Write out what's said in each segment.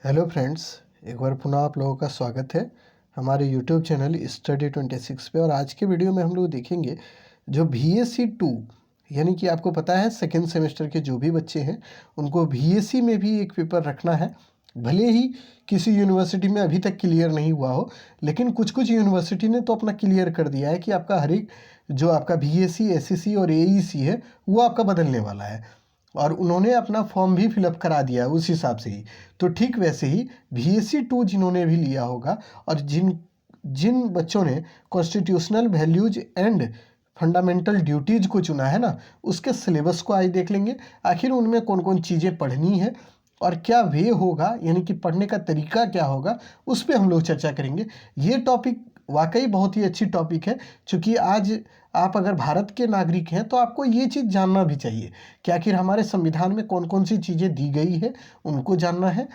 Hello friends, एक बार पुनः आप लोगों का स्वागत है हमारे यूट्यूब चैनल स्टडी 26 पे। और आज के वीडियो में हम लोग देखेंगे जो VSC 2 यानी कि आपको पता है सेकेंड सेमेस्टर के जो भी बच्चे हैं उनको VSC में भी एक पेपर रखना है। भले ही किसी यूनिवर्सिटी में अभी तक क्लियर नहीं हुआ हो, लेकिन कुछ कुछ यूनिवर्सिटी ने तो अपना क्लियर कर दिया है कि आपका हर एक जो आपका VSC, SSC और AEC है वो आपका बदलने वाला है। और उन्होंने अपना फॉर्म भी फिलअप करा दिया है उस हिसाब से ही। तो ठीक वैसे ही VSC 2 जिन्होंने भी लिया होगा और जिन बच्चों ने constitutional values and fundamental duties को चुना है ना, उसके सिलेबस को आज देख लेंगे। आखिर उनमें कौन कौन चीज़ें पढ़नी है और क्या वे होगा, यानी कि पढ़ने का तरीका क्या होगा, उस पर हम लोग चर्चा करेंगे। ये टॉपिक वाकई बहुत ही अच्छी टॉपिक है, क्योंकि आज आप अगर भारत के नागरिक हैं तो आपको ये चीज़ जानना भी चाहिए कि आखिर हमारे संविधान में कौन कौन सी चीज़ें दी गई है, उनको जानना है।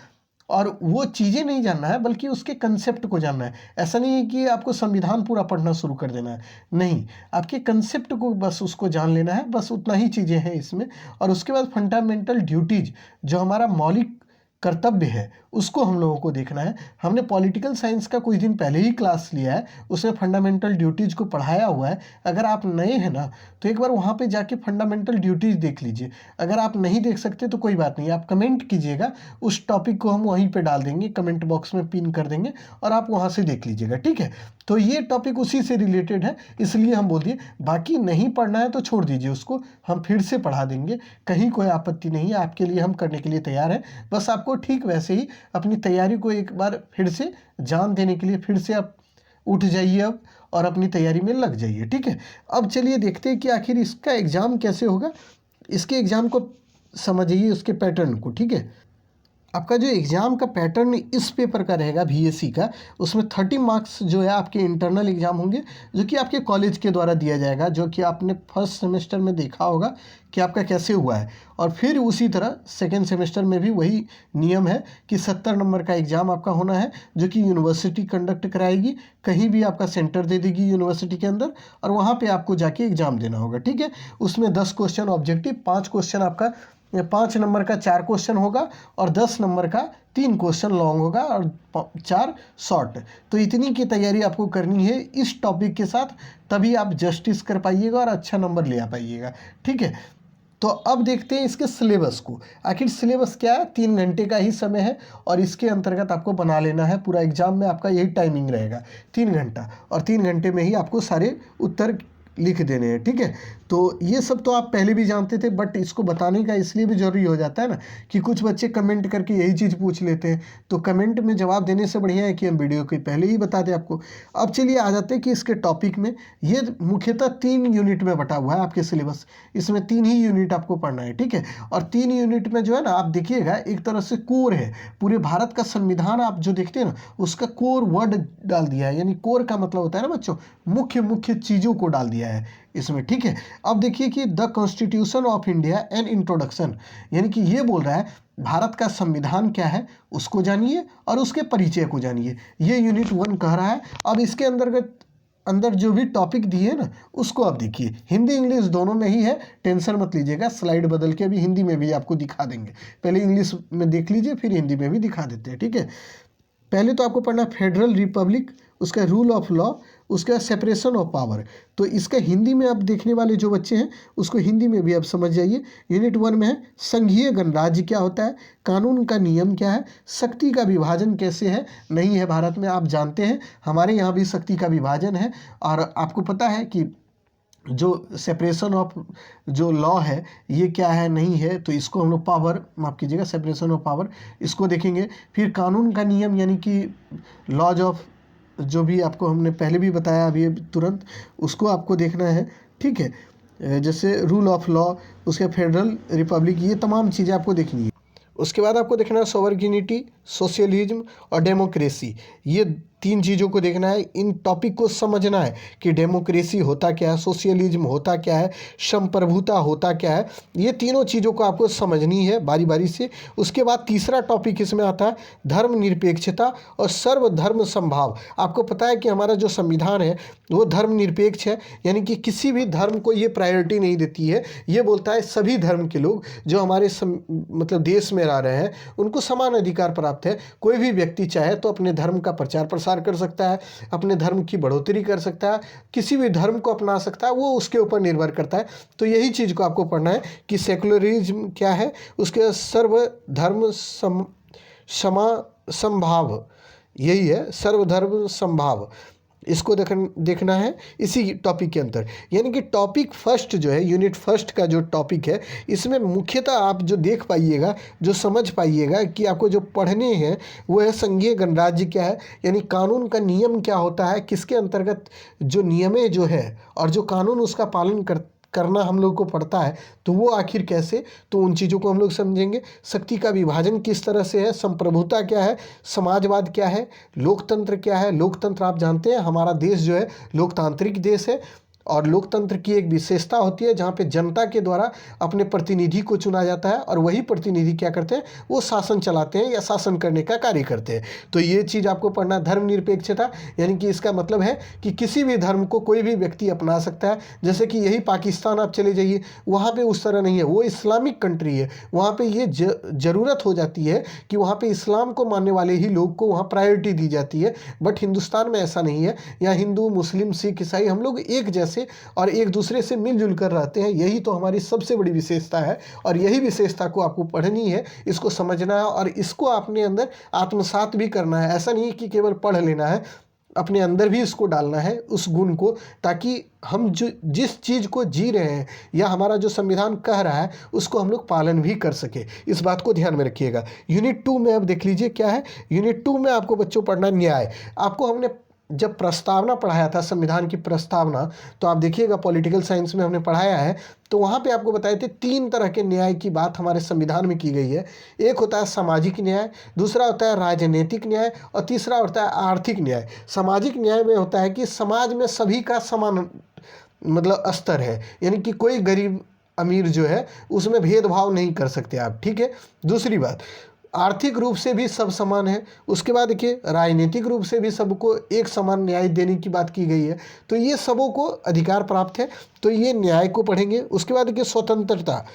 और वो चीज़ें नहीं जानना है बल्कि उसके कंसेप्ट को जानना है। ऐसा नहीं है कि आपको संविधान पूरा पढ़ना शुरू कर देना है, नहीं, आपके कंसेप्ट को बस उसको जान लेना है, बस उतना ही चीज़ें हैं इसमें। और उसके बाद फंडामेंटल ड्यूटीज़ जो हमारा मौलिक कर्तव्य है उसको हम लोगों को देखना है। हमने पॉलिटिकल साइंस का कुछ दिन पहले ही क्लास लिया है, उसमें फंडामेंटल ड्यूटीज़ को पढ़ाया हुआ है। अगर आप नए हैं ना तो एक बार वहाँ पे जाके फंडामेंटल ड्यूटीज़ देख लीजिए। अगर आप नहीं देख सकते तो कोई बात नहीं, आप कमेंट कीजिएगा, उस टॉपिक को हम वहीं पे डाल देंगे, कमेंट बॉक्स में पिन कर देंगे और आप वहाँ से देख लीजिएगा, ठीक है। तो ये टॉपिक उसी से रिलेटेड है, इसलिए हम बोल दिए। बाकी नहीं पढ़ना है तो छोड़ दीजिए, उसको हम फिर से पढ़ा देंगे, कहीं कोई आपत्ति नहीं है, आपके लिए हम करने के लिए तैयार हैं। बस आपको ठीक वैसे ही अपनी तैयारी को एक बार फिर से जान देने के लिए फिर से आप उठ जाइए अब और अपनी तैयारी में लग जाइए, ठीक है। अब चलिए देखते हैं कि आखिर इसका एग्ज़ाम कैसे होगा। इसके एग्ज़ाम को समझिए, उसके पैटर्न को, ठीक है। आपका जो एग्ज़ाम का पैटर्न इस पेपर का रहेगा VSC का, उसमें 30 मार्क्स जो है आपके इंटरनल एग्ज़ाम होंगे, जो कि आपके कॉलेज के द्वारा दिया जाएगा, जो कि आपने फर्स्ट सेमेस्टर में देखा होगा कि आपका कैसे हुआ है। और फिर उसी तरह सेकेंड सेमेस्टर में भी वही नियम है कि 70 नंबर का एग्ज़ाम आपका होना है, जो कि यूनिवर्सिटी कंडक्ट कराएगी, कहीं भी आपका सेंटर दे देगी यूनिवर्सिटी के अंदर, और वहाँ पर आपको जाके एग्ज़ाम देना होगा, ठीक है। उसमें 10 क्वेश्चन ऑब्जेक्टिव, 5 क्वेश्चन आपका 5 नंबर का 4 क्वेश्चन होगा और 10 नंबर का 3 क्वेश्चन लॉन्ग होगा और 4 शॉर्ट। तो इतनी की तैयारी आपको करनी है इस टॉपिक के साथ, तभी आप जस्टिस कर पाइएगा और अच्छा नंबर ले आ पाइएगा, ठीक है। तो अब देखते हैं इसके सिलेबस को। आखिर सिलेबस क्या है? 3 घंटे का ही समय है और इसके अंतर्गत आपको बना लेना है। पूरा एग्जाम में आपका यही टाइमिंग रहेगा, 3 घंटा, और 3 घंटे में ही आपको सारे उत्तर लिख देने हैं, ठीक है। तो ये सब तो आप पहले भी जानते थे, बट इसको बताने का इसलिए भी ज़रूरी हो जाता है ना कि कुछ बच्चे कमेंट करके यही चीज़ पूछ लेते हैं। तो कमेंट में जवाब देने से बढ़िया है कि हम वीडियो के पहले ही बता दें आपको। अब चलिए आ जाते हैं कि इसके टॉपिक में। ये मुख्यतः 3 यूनिट में बटा हुआ है आपके सिलेबस, इसमें 3 ही यूनिट आपको पढ़ना है, ठीक है। और 3 यूनिट में जो है ना, आप देखिएगा एक तरह से कोर है। पूरे भारत का संविधान आप जो देखते हैं ना, उसका कोर वर्ड डाल दिया है, यानी कोर का मतलब होता है ना बच्चों, मुख्य मुख्य चीज़ों को डाल दिया है इसमें, ठीक है। अब देखिए कि the constitution of India an introduction, यानी कि ये बोल रहा है भारत का संविधान क्या है उसको जानिए और उसके परिचय को जानिए, ये यूनिट 1 कह रहा है। अब इसके अंदर जो भी टॉपिक दिए ना उसको आप देखिए, हिंदी इंग्लिश दोनों में ही है, टेंशन मत लीजिएगा, स्लाइड बदल के भी हिंदी में भी आपको दिखा देंगे। पहले इंग्लिश में देख लीजिए, फिर हिंदी में भी दिखा देते हैं, ठीक है। पहले तो आपको पढ़ना फेडरल रिपब्लिक, उसका रूल ऑफ लॉ, उसका सेपरेशन ऑफ पावर। तो इसका हिंदी में आप देखने वाले जो बच्चे हैं उसको हिंदी में भी आप समझ जाइए। यूनिट 1 में है संघीय गणराज्य क्या होता है, कानून का नियम क्या है, शक्ति का विभाजन कैसे है, नहीं है भारत में, आप जानते हैं हमारे यहाँ भी शक्ति का विभाजन है। और आपको पता है कि जो सेपरेशन ऑफ जो लॉ है ये क्या है, नहीं है, तो इसको हम लोग पावर, माफ़ कीजिएगा, सेपरेशन ऑफ पावर, इसको देखेंगे। फिर कानून का नियम यानी कि लॉज ऑफ, जो भी आपको हमने पहले भी बताया अभी तुरंत, उसको आपको देखना है, ठीक है। जैसे रूल ऑफ लॉ, उसके फेडरल रिपब्लिक, ये तमाम चीज़ें आपको देखनी है। उसके बाद आपको देखना है सोवर्निटी, सोशलिज्म और डेमोक्रेसी, ये 3 चीज़ों को देखना है। इन टॉपिक को समझना है कि डेमोक्रेसी होता क्या है, सोशलिज्म होता क्या है, संप्रभुता होता क्या है, ये तीनों चीज़ों को आपको समझनी है बारी बारी से। उसके बाद तीसरा टॉपिक इसमें आता है धर्मनिरपेक्षता और सर्वधर्म समभाव। आपको पता है कि हमारा जो संविधान है वो धर्मनिरपेक्ष है, यानी कि किसी भी धर्म को ये प्रायोरिटी नहीं देती है, ये बोलता है सभी धर्म के लोग जो हमारे मतलब देश में रह रहे हैं उनको समान अधिकार प्राप्त प्राप्त है। कोई भी व्यक्ति चाहे तो अपने धर्म का प्रचार प्रसार कर सकता है, अपने धर्म की बढ़ोतरी कर सकता है, किसी भी धर्म को अपना सकता है, वो उसके ऊपर निर्भर करता है। तो यही चीज़ को आपको पढ़ना है कि सेकुलरिज्म क्या है, उसके सर्वधर्म समभाव, यही है सर्वधर्म समभाव, इसको देखना है इसी टॉपिक के अंदर। यानी कि टॉपिक फर्स्ट जो है, यूनिट फर्स्ट का जो टॉपिक है, इसमें मुख्यतः आप जो देख पाइएगा, जो समझ पाइएगा कि आपको जो पढ़ने हैं वो है संघीय गणराज्य क्या है, यानी कानून का नियम क्या होता है, किसके अंतर्गत जो नियमें जो है और जो कानून उसका पालन करना हम लोग को पड़ता है, तो वो आखिर कैसे, तो उन चीज़ों को हम लोग समझेंगे। शक्ति का विभाजन किस तरह से है, संप्रभुता क्या है, समाजवाद क्या है, लोकतंत्र क्या है। लोकतंत्र आप जानते हैं हमारा देश जो है लोकतांत्रिक देश है, और लोकतंत्र की एक विशेषता होती है जहाँ पे जनता के द्वारा अपने प्रतिनिधि को चुना जाता है और वही प्रतिनिधि क्या करते हैं, वो शासन चलाते हैं या शासन करने का कार्य करते हैं। तो ये चीज़ आपको पढ़ना, धर्मनिरपेक्षता, यानी कि इसका मतलब है कि किसी भी धर्म को कोई भी व्यक्ति अपना सकता है। जैसे कि यही पाकिस्तान आप चले जाइए, वहाँ पर उस तरह नहीं है, वो इस्लामिक कंट्री है, वहाँ पर ये ज़रूरत हो जाती है कि वहाँ पर इस्लाम को मानने वाले ही लोग को वहाँ प्रायोरिटी दी जाती है। बट हिंदुस्तान में ऐसा नहीं है, यहाँ हिंदू, मुस्लिम, सिख, ईसाई हम लोग एक जैसे और एक दूसरे से मिलजुल कर रहते हैं। यही तो हमारी सबसे बड़ी विशेषता है, और यही विशेषता को आपको पढ़नी है, इसको समझना है और इसको अपने अंदर आत्मसात भी करना है। ऐसा नहीं कि केवल पढ़ लेना है, अपने अंदर भी इसको डालना है उस गुण को, ताकि हम जो जिस चीज़ को जी रहे हैं या हमारा जो संविधान कह रहा है उसको हम लोग पालन भी कर सके। इस बात को ध्यान में रखिएगा। यूनिट 2 में अब देख लीजिए क्या है। यूनिट 2 में आपको बच्चों पढ़ना न्याय। आपको हमने जब प्रस्तावना पढ़ाया था, संविधान की प्रस्तावना, तो आप देखिएगा पॉलिटिकल साइंस में हमने पढ़ाया है, तो वहाँ पे आपको बताए थे 3 तरह के न्याय की बात हमारे संविधान में की गई है। एक होता है सामाजिक न्याय, दूसरा होता है राजनीतिक न्याय और तीसरा होता है आर्थिक न्याय। सामाजिक न्याय में होता है कि समाज में सभी का समान मतलब स्तर है, यानी कि कोई गरीब अमीर जो है उसमें भेदभाव नहीं कर सकते आप, ठीक है। दूसरी बात, आर्थिक रूप से भी सब समान है। उसके बाद देखिए राजनीतिक रूप से भी सबको एक समान न्याय देने की बात की गई है। तो ये सबों को अधिकार प्राप्त है, तो ये न्याय को पढ़ेंगे। उसके बाद देखिए स्वतंत्रता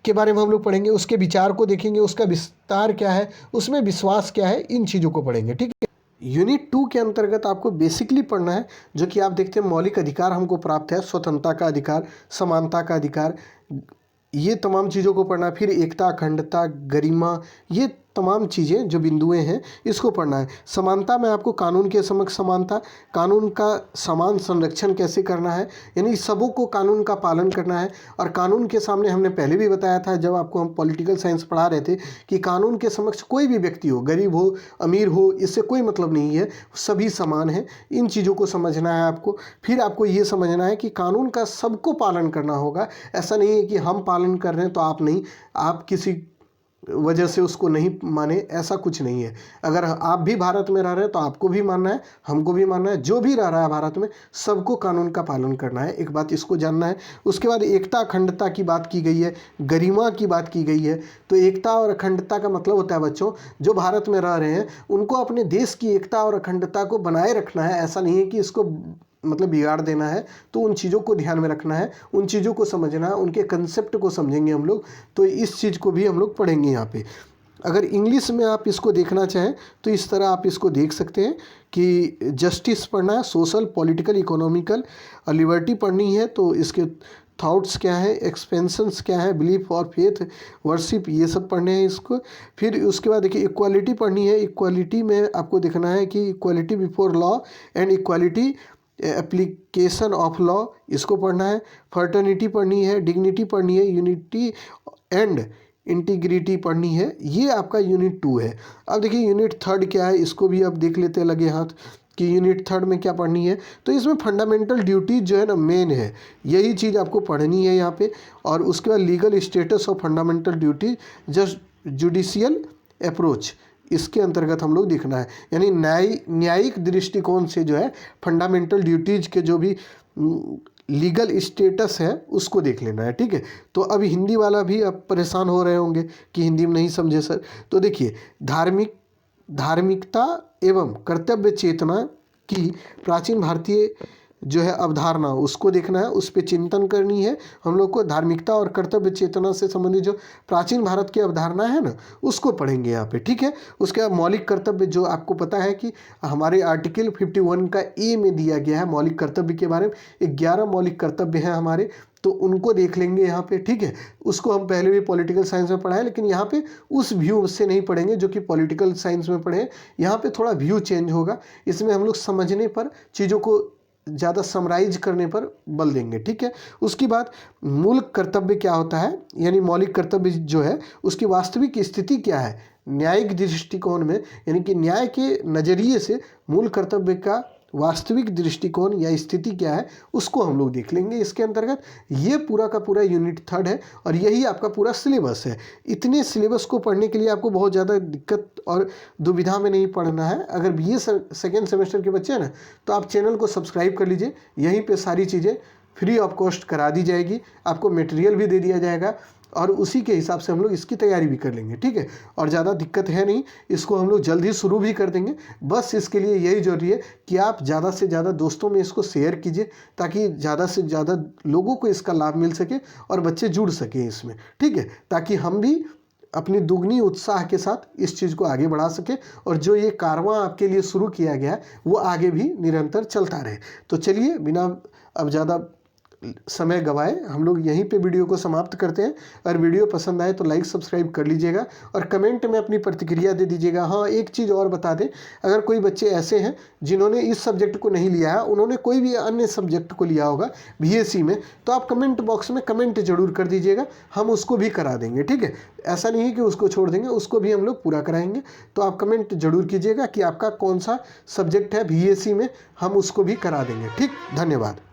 के बारे में हम लोग पढ़ेंगे, उसके विचार को देखेंगे, उसका विस्तार क्या है, उसमें विश्वास क्या है, इन चीज़ों को पढ़ेंगे, ठीक है। यूनिट 2 के अंतर्गत आपको बेसिकली पढ़ना है जो कि आप देखते हैं मौलिक अधिकार हमको प्राप्त है, स्वतंत्रता का अधिकार, समानता का अधिकार, ये तमाम चीज़ों को पढ़ना है। फिर एकता, अखंडता, गरिमा, ये तमाम चीज़ें जो बिंदुएं हैं इसको पढ़ना है। समानता में आपको कानून के समक्ष समानता, कानून का समान संरक्षण कैसे करना है, यानी सबों को कानून का पालन करना है। और कानून के सामने हमने पहले भी बताया था जब आपको हम पॉलिटिकल साइंस पढ़ा रहे थे कि कानून के समक्ष कोई भी व्यक्ति हो, गरीब हो, अमीर हो, इससे कोई मतलब नहीं है, सभी समान हैं। इन चीज़ों को समझना है आपको। फिर आपको ये समझना है कि कानून का सबको पालन करना होगा। ऐसा नहीं है कि हम पालन कर रहे हैं तो आप नहीं, आप किसी वजह से उसको नहीं माने, ऐसा कुछ नहीं है। अगर आप भी भारत में रह रहे हैं तो आपको भी मानना है, हमको भी मानना है, जो भी रह रहा है भारत में सबको कानून का पालन करना है। एक बात इसको जानना है। उसके बाद एकता, अखंडता की बात की गई है, गरिमा की बात की गई है। तो एकता और अखंडता का मतलब होता है बच्चों, जो भारत में रह रहे हैं उनको अपने देश की एकता और अखंडता को बनाए रखना है। ऐसा नहीं है कि इसको मतलब बिगाड़ देना है। तो उन चीज़ों को ध्यान में रखना है, उन चीज़ों को समझना है, उनके कंसेप्ट को समझेंगे हम लोग। तो इस चीज़ को भी हम लोग पढ़ेंगे यहाँ पे। अगर इंग्लिश में आप इसको देखना चाहें तो इस तरह आप इसको देख सकते हैं कि जस्टिस पढ़ना है, सोशल, पॉलिटिकल, इकोनॉमिकल और लिबर्टी पढ़नी है। तो इसके थॉट्स क्या है, एक्सपेंशंस क्या है, बिलीफ और फेथ, वर्शिप, ये सब पढ़ने हैं इसको। फिर उसके बाद देखिए इक्वालिटी पढ़नी है। इक्वालिटी में आपको देखना है कि equality before law and equality application of law, इसको पढ़ना है। फर्टर्निटी पढ़नी है, डिग्निटी पढ़नी है, यूनिटी एंड इंटीग्रिटी पढ़नी है। ये आपका यूनिट 2 है। अब देखिए यूनिट 3 क्या है, इसको भी अब देख लेते हैं लगे हाथ कि यूनिट 3 में क्या पढ़नी है। तो इसमें फंडामेंटल ड्यूटीज जो है ना मेन है, यही चीज़ आपको पढ़नी है यहाँ पे। और उसके बाद legal status of fundamental duty, just judicial approach, इसके अंतर्गत हम लोग देखना है। यानी न्यायिक दृष्टिकोण से जो है फंडामेंटल ड्यूटीज के जो भी लीगल स्टेटस है उसको देख लेना है, ठीक है। तो अभी हिंदी वाला भी अब परेशान हो रहे होंगे कि हिंदी में नहीं समझे सर। तो देखिए धार्मिकता एवं कर्तव्य चेतना की प्राचीन भारतीय जो है अवधारणा उसको देखना है, उस पर चिंतन करनी है हम लोग को। धार्मिकता और कर्तव्य चेतना से संबंधित जो प्राचीन भारत की अवधारणा है ना, उसको पढ़ेंगे यहाँ पे, ठीक है। उसके बाद मौलिक कर्तव्य, जो आपको पता है कि हमारे आर्टिकल 51 का ए में दिया गया है मौलिक कर्तव्य के बारे में। 11 मौलिक कर्तव्य हैं हमारे, तो उनको देख लेंगे यहाँ पे, ठीक है। उसको हम पहले भी पॉलिटिकल साइंस में पढ़ा है, लेकिन यहाँ पे उस व्यू से नहीं पढ़ेंगे जो कि पॉलिटिकल साइंस में पढ़े हैं। यहाँ पे थोड़ा व्यू चेंज होगा, इसमें हम लोग समझने पर, चीज़ों को ज़्यादा समराइज करने पर बल देंगे, ठीक है। उसके बाद मूल कर्तव्य क्या होता है, यानी मौलिक कर्तव्य जो है उसकी वास्तविक स्थिति क्या है न्यायिक दृष्टिकोण में, यानी कि न्याय के नज़रिए से मूल कर्तव्य का वास्तविक दृष्टिकोण या स्थिति क्या है उसको हम लोग देख लेंगे इसके अंतर्गत। ये पूरा का पूरा यूनिट 3 है और यही आपका पूरा सिलेबस है। इतने सिलेबस को पढ़ने के लिए आपको बहुत ज़्यादा दिक्कत और दुविधा में नहीं पढ़ना है। अगर BA सेकेंड सेमेस्टर के बच्चे हैं ना, तो आप चैनल को सब्सक्राइब कर लीजिए, यहीं पर सारी चीज़ें फ्री ऑफ कॉस्ट करा दी जाएगी, आपको मटेरियल भी दे दिया जाएगा और उसी के हिसाब से हम लोग इसकी तैयारी भी कर लेंगे, ठीक है। और ज़्यादा दिक्कत है नहीं, इसको हम लोग जल्द ही शुरू भी कर देंगे। बस इसके लिए यही ज़रूरी है कि आप ज़्यादा से ज़्यादा दोस्तों में इसको शेयर कीजिए, ताकि ज़्यादा से ज़्यादा लोगों को इसका लाभ मिल सके और बच्चे जुड़ सकें इसमें, ठीक है। ताकि हम भी अपनी दुगनी उत्साह के साथ इस चीज़ को आगे बढ़ा सके और जो ये कारवां आपके लिए शुरू किया गया है वो आगे भी निरंतर चलता रहे। तो चलिए, बिना अब ज़्यादा समय गवाए हम लोग यहीं पे वीडियो को समाप्त करते हैं। अगर वीडियो पसंद आए तो लाइक सब्सक्राइब कर लीजिएगा और कमेंट में अपनी प्रतिक्रिया दे दीजिएगा। हाँ, एक चीज़ और बता दें, अगर कोई बच्चे ऐसे हैं जिन्होंने इस सब्जेक्ट को नहीं लिया है, उन्होंने कोई भी अन्य सब्जेक्ट को लिया होगा BSc में, तो आप कमेंट बॉक्स में कमेंट जरूर कर दीजिएगा, हम उसको भी करा देंगे, ठीक है। ऐसा नहीं है कि उसको छोड़ देंगे, उसको भी हम लोग पूरा कराएंगे। तो आप कमेंट जरूर कीजिएगा कि आपका कौन सा सब्जेक्ट है BSc में, हम उसको भी करा देंगे, ठीक। धन्यवाद।